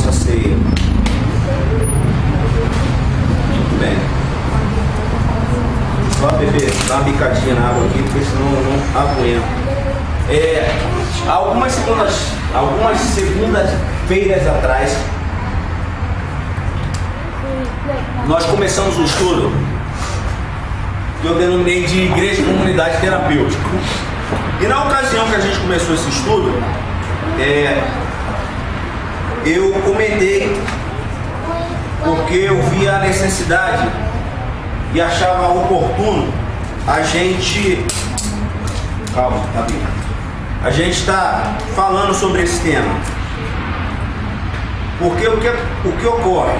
nossa ceia. Muito bem. Só beber, dá uma bicadinha na água aqui, porque senão eu não aguento. Algumas segundas-feiras atrás, nós começamos um estudo que eu denominei de Igreja e Comunidade Terapêutica. E na ocasião que a gente começou esse estudo, eu comentei porque eu via a necessidade e achava oportuno a gente... Calma, tá bem. A gente está falando sobre esse tema. Porque o que ocorre?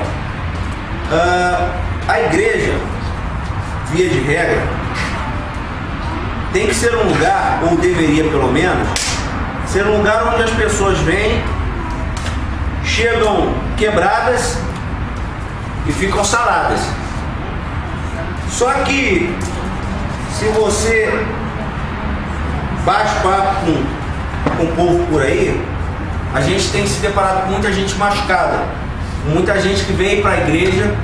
A igreja, via de regra, tem que ser um lugar, ou deveria pelo menos, ser um lugar onde as pessoas vêm, chegam quebradas e ficam saradas. Só que se você bate papo com o povo por aí, a gente tem se deparado com muita gente machucada, muita gente que veio para a igreja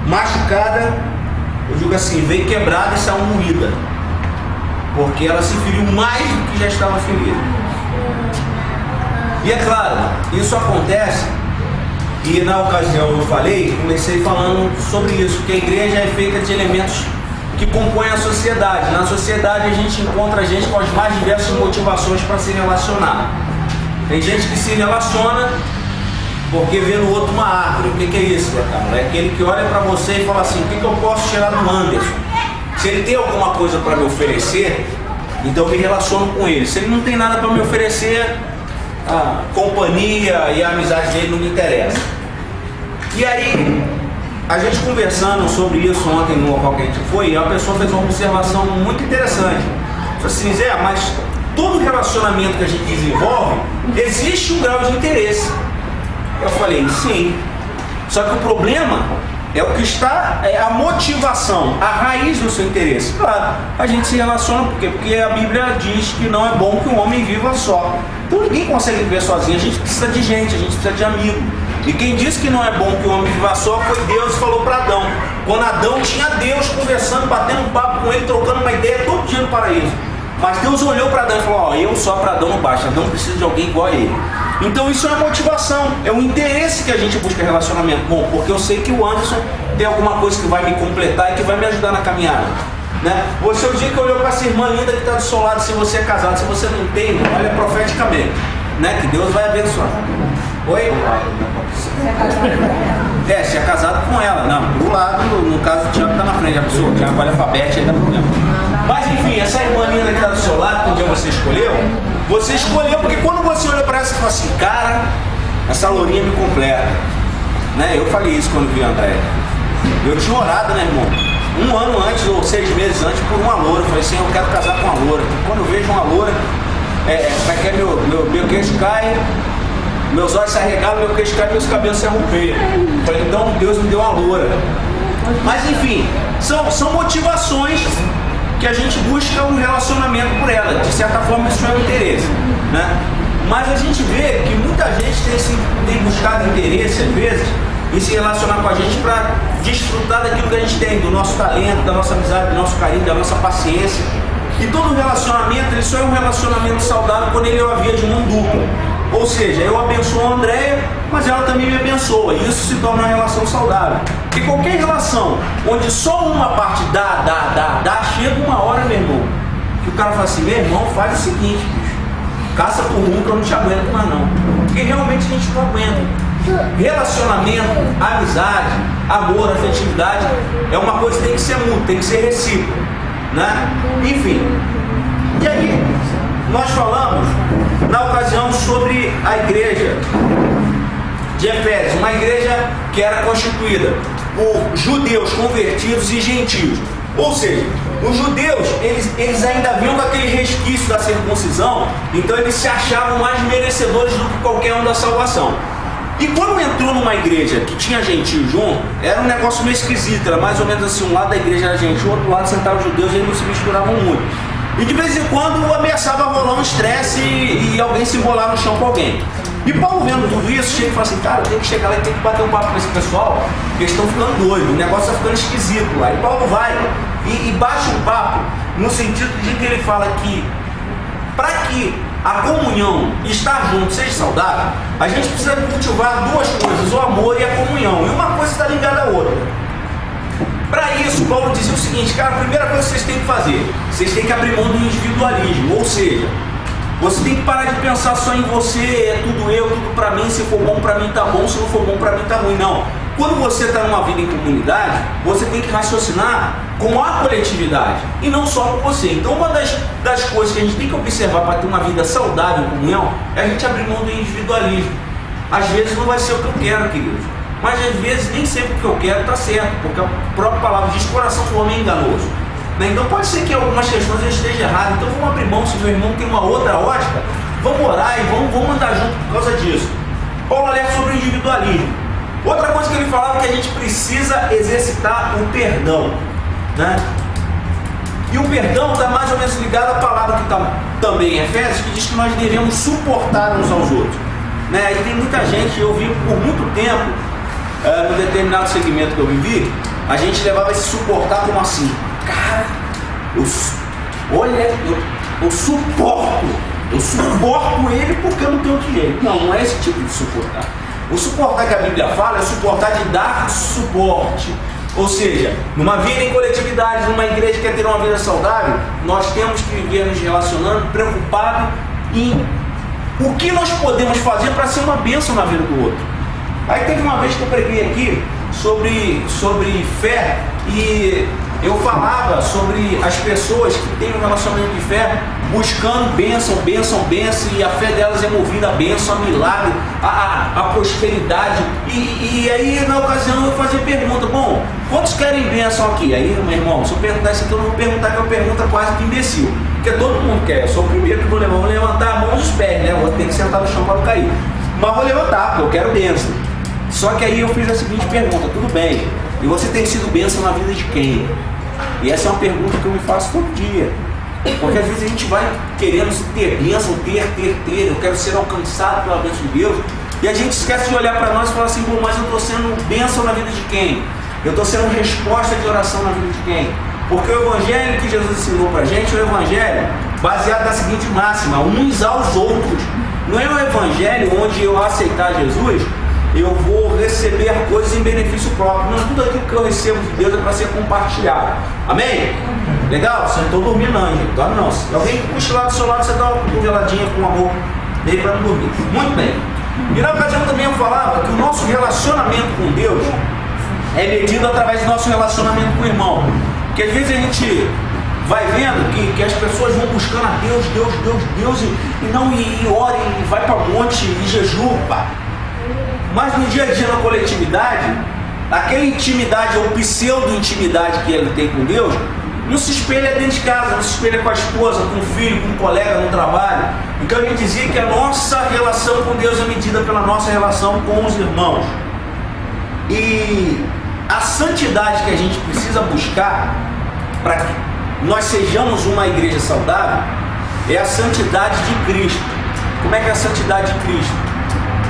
machucada, eu digo assim, veio quebrada e saiu moída, porque ela se feriu mais do que já estava ferida. E é claro, isso acontece, e na ocasião eu comecei falando sobre isso, que a igreja é feita de elementos que compõem a sociedade. Na sociedade a gente encontra gente com as mais diversas motivações para se relacionar. Tem gente que se relaciona porque vê no outro uma árvore. O que é isso, cara? É aquele que olha para você e fala assim, o que eu posso tirar do Anderson? Se ele tem alguma coisa para me oferecer, então eu me relaciono com ele. Se ele não tem nada para me oferecer, a companhia e a amizade dele não me interessa. E aí, a gente conversando sobre isso ontem no local que a gente foi, a pessoa fez uma observação muito interessante. Falei assim, Zé, mas todo relacionamento que a gente desenvolve, existe um grau de interesse. Eu falei, sim. Só que o problema é o que está, é a motivação, a raiz do seu interesse. Claro, a gente se relaciona porque a Bíblia diz que não é bom que um homem viva só. Então ninguém consegue viver sozinho, a gente precisa de gente, a gente precisa de amigo. E quem disse que não é bom que o homem viva só foi Deus e falou para Adão. Quando Adão tinha Deus conversando, batendo um papo com ele, trocando uma ideia todo dia no paraíso. Mas Deus olhou para Adão e falou, ó, eu só para Adão não basta, Adão precisa de alguém igual a ele. Então isso é uma motivação, é um interesse que a gente busca relacionamento. Bom, porque eu sei que o Anderson tem alguma coisa que vai me completar e que vai me ajudar na caminhada, né? Você, o dia que olhou para essa irmã linda que está do seu lado, se você é casado, se você não tem, olha profeticamente, né? Que Deus vai abençoar. Oi? Se é casado com ela, não, do lado, no caso o Tiago está na frente, a pessoa, o Tiago olha para a Beth, aí dá problema. Mas enfim, essa irmã linda que está do seu lado, que um dia você escolheu porque quando você olhou para ela, você falou assim, cara, essa lourinha me completa, né? Eu falei isso quando vi a André. Eu tinha orado, né, irmão? 1 ano antes ou 6 meses antes por uma loura. Eu falei assim, eu quero casar com uma loura. Quando eu vejo uma loura, meu queixo cai, meus olhos se arregalam, meu queixo cai, meus cabelos se arrupeiam. Eu falei, então Deus me deu uma loura. Mas enfim, são motivações que a gente busca um relacionamento por ela. De certa forma isso é um interesse, né? Mas a gente vê que muita gente tem buscado interesse às vezes em se relacionar com a gente para desfrutar daquilo que a gente tem, do nosso talento, da nossa amizade, do nosso carinho, da nossa paciência. E todo relacionamento, ele só é um relacionamento saudável quando ele é uma via de mão dupla. Ou seja, eu abençoo a Andréia, mas ela também me abençoa. E isso se torna uma relação saudável. E qualquer relação onde só uma parte dá, chega uma hora, meu irmão, que o cara fala assim, meu irmão, faz o seguinte, bicho, caça por um que eu não te aguento mais não. Porque realmente a gente não aguenta. Relacionamento, amizade, amor, afetividade é uma coisa que tem que ser mútua, tem que ser recíproca, né? Enfim. E aí, nós falamos na ocasião sobre a igreja de Efésios, uma igreja que era constituída por judeus convertidos e gentios. Ou seja, os judeus, eles ainda vinham com aquele resquício da circuncisão, então eles se achavam mais merecedores do que qualquer um da salvação. E quando entrou numa igreja que tinha gentil junto, era um negócio meio esquisito, era mais ou menos assim, um lado da igreja era gentil, o outro lado sentavam os judeus e eles não se misturavam muito. E de vez em quando ameaçava rolar um estresse e alguém se embolar no chão com alguém. E Paulo, vendo tudo isso, chega e fala assim, cara, tem que chegar lá e tem que bater um papo com esse pessoal, porque eles estão ficando doidos, o negócio está ficando esquisito lá. E Paulo vai e baixa um papo, no sentido de que ele fala que, para que a comunhão, estar junto, seja saudável, a gente precisa cultivar duas coisas, o amor e a comunhão. E uma coisa está ligada à outra. Para isso, Paulo dizia o seguinte, cara, a primeira coisa que vocês têm que fazer, vocês têm que abrir mão do individualismo, ou seja, você tem que parar de pensar só em você, é tudo eu, tudo pra mim, se for bom pra mim tá bom, se não for bom pra mim tá ruim, não. Quando você está numa vida em comunidade, você tem que raciocinar com a coletividade e não só com você. Então uma das coisas que a gente tem que observar para ter uma vida saudável em comunhão é a gente abrir mão do individualismo. Às vezes não vai ser o que eu quero, queridos, mas às vezes nem sempre o que eu quero está certo, porque a própria palavra diz que o coração do homem é enganoso. Então pode ser que em algumas questões eu esteja errado, então vamos abrir mão. Se meu irmão tem uma outra ótica, vamos orar e vamos andar junto por causa disso. Paulo alerta sobre o individualismo. Outra coisa que ele falava é que a gente precisa exercitar o perdão, né? E o perdão está mais ou menos ligado à palavra que está também em Efésios, que diz que nós devemos suportar uns aos outros, né? E tem muita gente, eu vi por muito tempo, no determinado segmento que eu vivi, a gente levava esse suportar como assim, cara, eu suporto ele porque eu não tenho outro jeito. Não, não é esse tipo de suportar. O suportar que a Bíblia fala é suportar de dar suporte. Ou seja, numa vida em coletividade, numa igreja que quer ter uma vida saudável, nós temos que viver nos relacionando preocupado em o que nós podemos fazer para ser uma bênção na vida do outro. Aí teve uma vez que eu preguei aqui sobre fé e eu falava sobre as pessoas que têm um relacionamento de fé buscando bênção, e a fé delas é movida a bênção, a milagre, a prosperidade. E aí na ocasião eu fazia pergunta, bom, quantos querem bênção aqui? Aí, meu irmão, se eu perguntar isso aqui, eu não vou perguntar, que é uma pergunta quase que imbecil, porque todo mundo quer. Eu sou o primeiro que vou levantar a mão e os pés, né? Vou ter que sentar no chão para não cair, mas vou levantar, porque eu quero bênção. Só que aí eu fiz a seguinte pergunta, tudo bem, e você tem sido bênção na vida de quem? E essa é uma pergunta que eu me faço todo dia, porque às vezes a gente vai querendo ter bênção, eu quero ser alcançado pela bênção de Deus, e a gente esquece de olhar para nós e falar assim, bom, mas eu estou sendo bênção na vida de quem? Eu estou sendo resposta de oração na vida de quem? Porque o evangelho que Jesus ensinou para a gente é o evangelho baseado na seguinte máxima, uns aos outros. Não é o evangelho onde eu aceitar Jesus, eu vou receber coisas em benefício próprio. Não, tudo aquilo que eu recebo de Deus é para ser compartilhado. Amém? Legal? Você não estou dormindo não, gente. Dorme não. Se alguém cochilar do seu lado, você dá uma congeladinha com amor dele para não dormir. Muito bem. E na ocasião também eu falava que o nosso relacionamento com Deus é medido através do nosso relacionamento com o irmão. Porque às vezes a gente vai vendo que as pessoas vão buscando a Deus e ora e vai para o monte e jejua. Mas no dia a dia na coletividade, aquela intimidade ou pseudo-intimidade que ele tem com Deus, não se espelha dentro de casa, não se espelha com a esposa, com o filho, com o colega no trabalho. Então a gente dizia que a nossa relação com Deus é medida pela nossa relação com os irmãos. E a santidade que a gente precisa buscar para que nós sejamos uma igreja saudável é a santidade de Cristo. Como é que é a santidade de Cristo?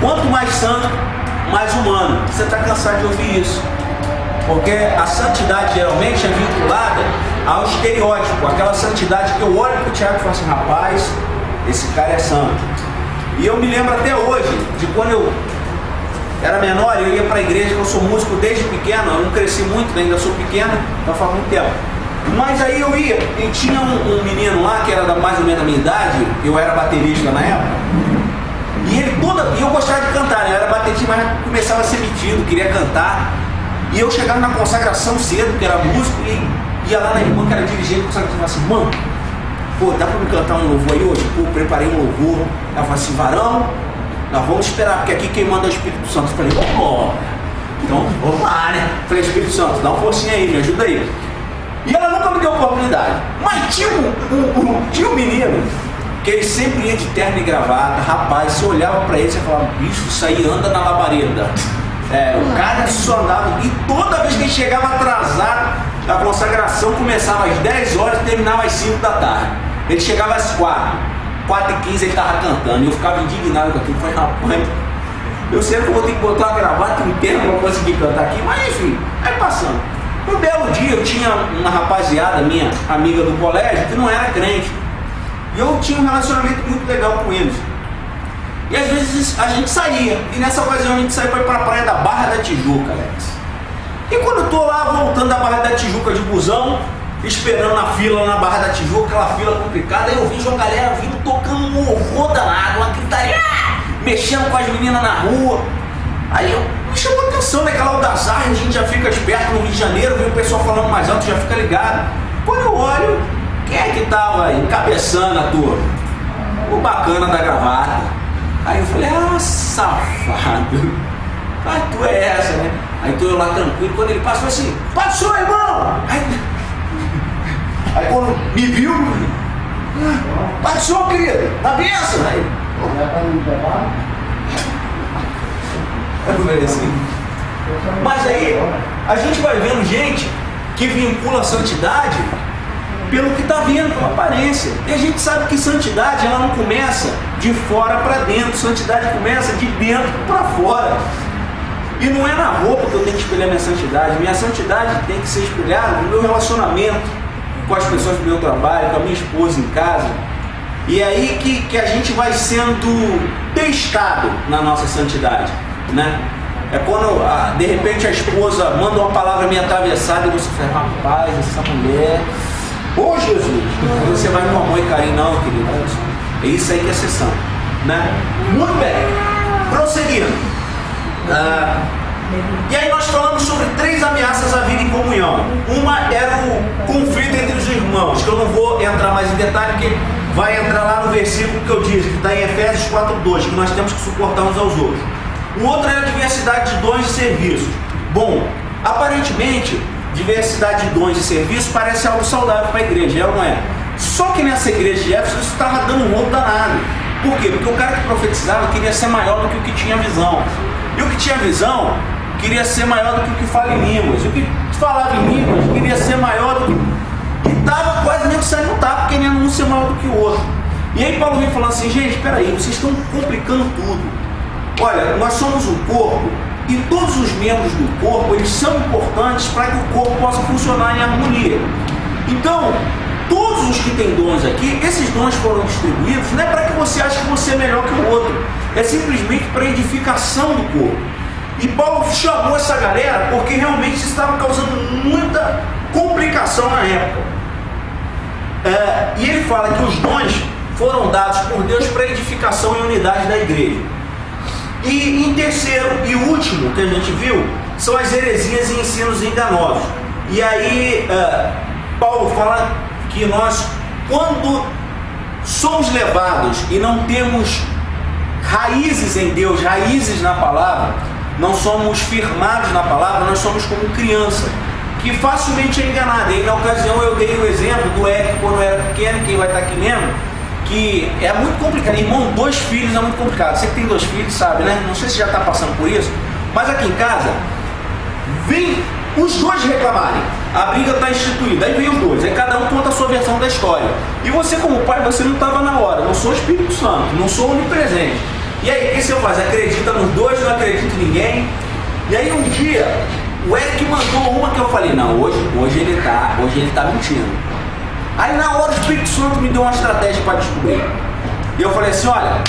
Quanto mais santo, mais humano. Você está cansado de ouvir isso, porque a santidade geralmente é vinculada ao estereótipo, aquela santidade que eu olho para o Tiago e falo assim, rapaz, esse cara é santo. E eu me lembro até hoje de quando eu era menor, eu ia para a igreja, que eu sou músico desde pequeno, eu não cresci muito, ainda sou pequeno, então faz muito tempo. Mas aí eu ia, e tinha um menino lá que era mais ou menos da minha idade, eu era baterista na época, e eu gostava de cantar, né? Eu era baterista, mas começava a ser metido, queria cantar. E eu chegava na consagração cedo, que era músico, e ia lá na irmã que era dirigente, e falava assim, mano, pô, dá pra me cantar um louvor aí hoje? Pô, preparei um louvor. Ela falou assim, varão, nós vamos esperar, porque aqui quem manda é o Espírito Santo. Eu falei, ó, então vamos lá, né? Eu falei, Espírito Santo, dá uma forcinha aí, me ajuda aí. E ela nunca me deu oportunidade. Mas tinha um menino que ele sempre ia de terno e gravata, rapaz, você olhava pra ele e falava, bicho, isso aí anda na labareda. O cara só andava, e toda vez que ele chegava atrasado, a consagração começava às 10 horas e terminava às 5 da tarde. Ele chegava às 4. 4h15 ele estava cantando, e eu ficava indignado com aquilo. Falei, rapaz, eu sei que eu vou ter que botar uma gravata interna para conseguir cantar aqui, mas enfim, aí passando. Um belo dia eu tinha uma rapaziada, minha amiga do colégio, que não era crente, e eu tinha um relacionamento muito legal com eles. E às vezes a gente saía, e nessa ocasião a gente saiu para ir para a praia da Barra da Tijuca, Alex. E quando eu tô lá voltando da Barra da Tijuca de busão, esperando na fila na Barra da Tijuca, aquela fila complicada, aí eu vi uma galera vindo tocando um horror danado, uma gritaria, mexendo com as meninas na rua. Aí me chamou a atenção, né? Aquela algazarra, a gente já fica esperto no Rio de Janeiro, vê o pessoal falando mais alto, já fica ligado. Quando eu olho, quem é que tava encabeçando a turma? O bacana da gravata. Aí eu falei, ah, safado, ah, tu é essa, né? Aí tô eu lá tranquilo, quando ele passou assim, passou, irmão! Aí quando me viu, passou, querido, na benção! Aí, mas aí a gente vai vendo gente que vincula a santidade pelo que está vendo, pela aparência. E a gente sabe que santidade ela não começa de fora para dentro, santidade começa de dentro para fora. E não é na roupa que eu tenho que espelhar minha santidade tem que ser espelhada no meu relacionamento com as pessoas do meu trabalho, com a minha esposa em casa. E é aí que a gente vai sendo testado na nossa santidade, né? É quando de repente a esposa manda uma palavra meio atravessada e você fala, rapaz, essa mulher, ô Jesus, você vai com amor e carinho, não, querido, é isso aí que é sessão, né? Muito bem, prosseguindo. E aí nós falamos sobre 3 ameaças à vida em comunhão. Uma era o conflito entre os irmãos, que eu não vou entrar mais em detalhe, porque vai entrar lá no versículo que eu disse, que está em Efésios 4:2, que nós temos que suportar uns aos outros. O outro era a diversidade de dons e serviços. Bom, aparentemente, diversidade de dons e serviços parece algo saudável para a igreja, é ou não é? Só que nessa igreja de Éfeso isso estava dando um rolo danado. Por quê? Porque o cara que profetizava queria ser maior do que o que tinha visão. E o que tinha visão queria ser maior do que o que fala em línguas. E o que falava em línguas queria ser maior do que... E estava quase nem saindo no tapa, querendo um ser maior do que o outro. E aí Paulo vem falando assim, gente, espera aí, vocês estão complicando tudo. Olha, nós somos um corpo e todos os membros do corpo, eles são importantes para que o corpo possa funcionar em harmonia. Então, todos os que têm dons aqui, esses dons foram distribuídos, não é para que você ache que você é melhor que o outro, é simplesmente para a edificação do corpo. E Paulo chamou essa galera porque realmente isso estava causando muita complicação na época. E ele fala que os dons foram dados por Deus para a edificação e unidade da igreja. E em terceiro e último que a gente viu, são as heresias e ensinos enganosos. E aí Paulo fala que nós, quando somos levados e não temos raízes em Deus, raízes na palavra, não somos firmados na palavra, nós somos como criança, que facilmente é enganada. E na ocasião eu dei o exemplo do Eric quando era pequeno, quem vai estar aqui mesmo, que é muito complicado. Irmão, 2 filhos é muito complicado. Você que tem 2 filhos sabe, né? Não sei se já está passando por isso, mas aqui em casa vem os 2 reclamarem, a briga está instituída, aí vem os 2, aí cada um conta a sua versão da história. E você como pai, você não estava na hora, não sou o Espírito Santo, não sou onipresente. E aí, o que você faz? Acredita nos 2, não acredita em ninguém. E aí um dia, o Eric mandou uma que eu falei, não, hoje ele tá mentindo. Aí na hora o Espírito Santo me deu uma estratégia para descobrir. E eu falei assim, olha,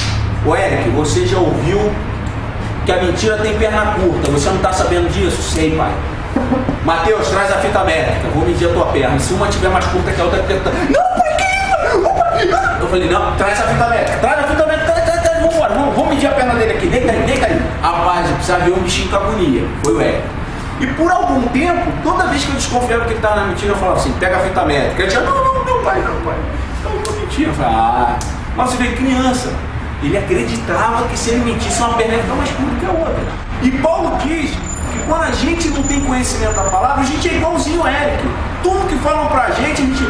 o Eric, você já ouviu que a mentira tem perna curta, você não está sabendo disso? Sei, pai. Mateus, traz a fita métrica, vou medir a tua perna. Se uma tiver mais curta que a outra, não, por quê? Eu falei, não, traz a fita métrica, traz a fita métrica, vamos medir a perna dele aqui, deita aí. Rapaz, eu precisava ver um bichinho com agonia, foi o Eric. E por algum tempo, toda vez que eu desconfiava que ele estava na mentira, eu falava assim, pega a fita métrica. Ele dizia, não, pai. Não, mentira. Eu falava, mas você vê, criança. Ele acreditava que se ele mentisse, uma perna ia ficar mais curta que a outra. E Paulo diz que quando a gente não tem conhecimento da palavra, a gente é igualzinho o Eric. Tudo que falam pra gente, a gente,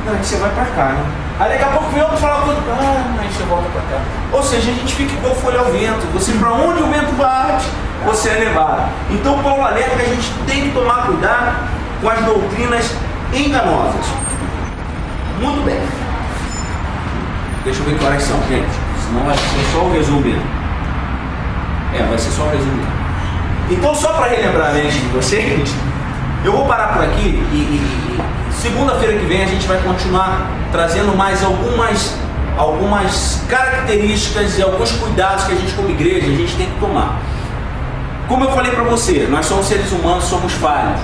não, você vai pra cá, né? Aí daqui a pouco vem outro falar, aí você volta pra cá. Ou seja, a gente fica igual folha ao vento. Você, pra onde o vento bate, você é levado. Então Paulo alerta que a gente tem que tomar cuidado com as doutrinas enganosas. Muito bem. Deixa eu ver que horas são, gente. Senão vai ser só o resumo mesmo. Vai ser só o resumo. Então, só para relembrar a mente de vocês, eu vou parar por aqui e segunda-feira que vem a gente vai continuar trazendo mais algumas características e alguns cuidados que a gente como igreja a gente tem que tomar. Como eu falei para você, nós somos seres humanos, somos falhos.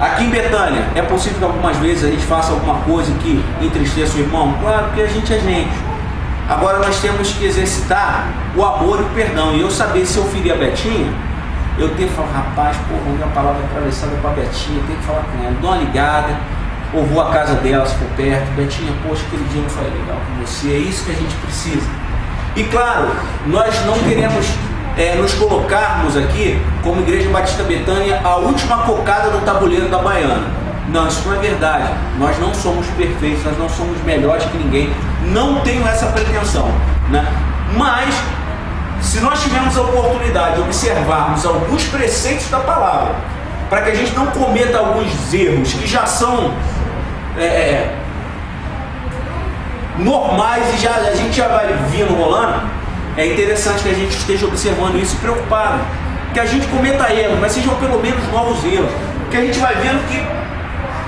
Aqui em Betânia, é possível que algumas vezes a gente faça alguma coisa que entristeça o irmão? Claro, porque a gente é gente. Agora nós temos que exercitar o amor e o perdão. E eu saber se eu ferir a Betinha, eu tenho que falar, rapaz, vou ver a palavra atravessada com a Betinha, tenho que falar com ela, dou uma ligada, ou vou à casa dela se for perto. Betinha, poxa, aquele dia não foi legal com você, é isso que a gente precisa. E claro, nós não queremos nos colocarmos aqui como Igreja Batista Betânia a última cocada do tabuleiro da Baiana. Não, isso não é verdade. Nós não somos perfeitos, nós não somos melhores que ninguém, não tenho essa pretensão, né? Mas se nós tivermos a oportunidade de observarmos alguns preceitos da palavra, para que a gente não cometa alguns erros que já são normais e a gente já vai vindo rolando, é interessante que a gente esteja observando isso e preocupado, que a gente cometa erros, mas sejam pelo menos novos erros, que a gente vai vendo que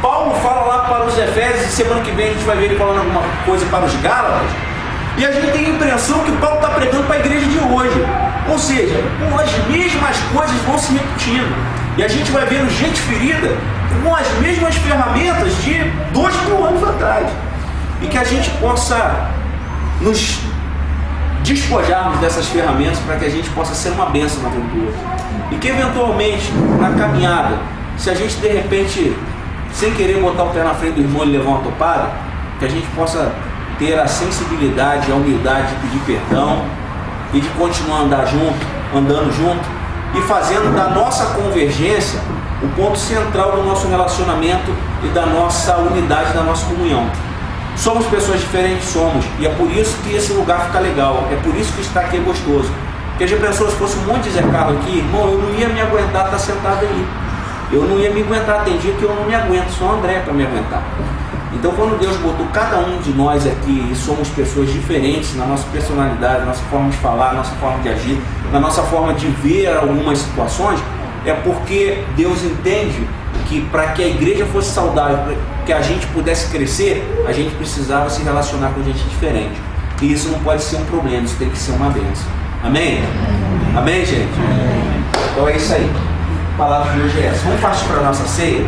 Paulo fala lá para os Efésios, e semana que vem a gente vai ver ele falando alguma coisa para os Gálatas, e a gente tem a impressão que Paulo está pregando para a igreja de hoje, ou seja, as mesmas coisas vão se repetindo, e a gente vai vendo gente ferida com as mesmas ferramentas de 2000 anos atrás, e que a gente possa nos despojarmos dessas ferramentas para que a gente possa ser uma bênção na vida do outro, e que eventualmente na caminhada, se a gente de repente sem querer botar o pé na frente do irmão e levar uma topada, que a gente possa ter a sensibilidade, a humildade de pedir perdão e de continuar andando junto e fazendo da nossa convergência o ponto central do nosso relacionamento e da nossa unidade, da nossa comunhão. Somos pessoas diferentes, somos, e é por isso que esse lugar fica legal, é por isso que estar aqui é gostoso. Porque já pensou, se fosse um monte de Zé Carlos aqui, irmão, eu não ia me aguentar estar sentado aí. Eu não ia me aguentar, tem dia que eu não me aguento, só o André para me aguentar. Então quando Deus botou cada um de nós aqui, e somos pessoas diferentes na nossa personalidade, na nossa forma de falar, na nossa forma de agir, na nossa forma de ver algumas situações, é porque Deus entende que para que a igreja fosse saudável, para que a gente pudesse crescer, a gente precisava se relacionar com gente diferente. E isso não pode ser um problema, isso tem que ser uma bênção. Amém? Amém, gente? Então é isso aí. A palavra de hoje é essa. Vamos partir para a nossa ceia.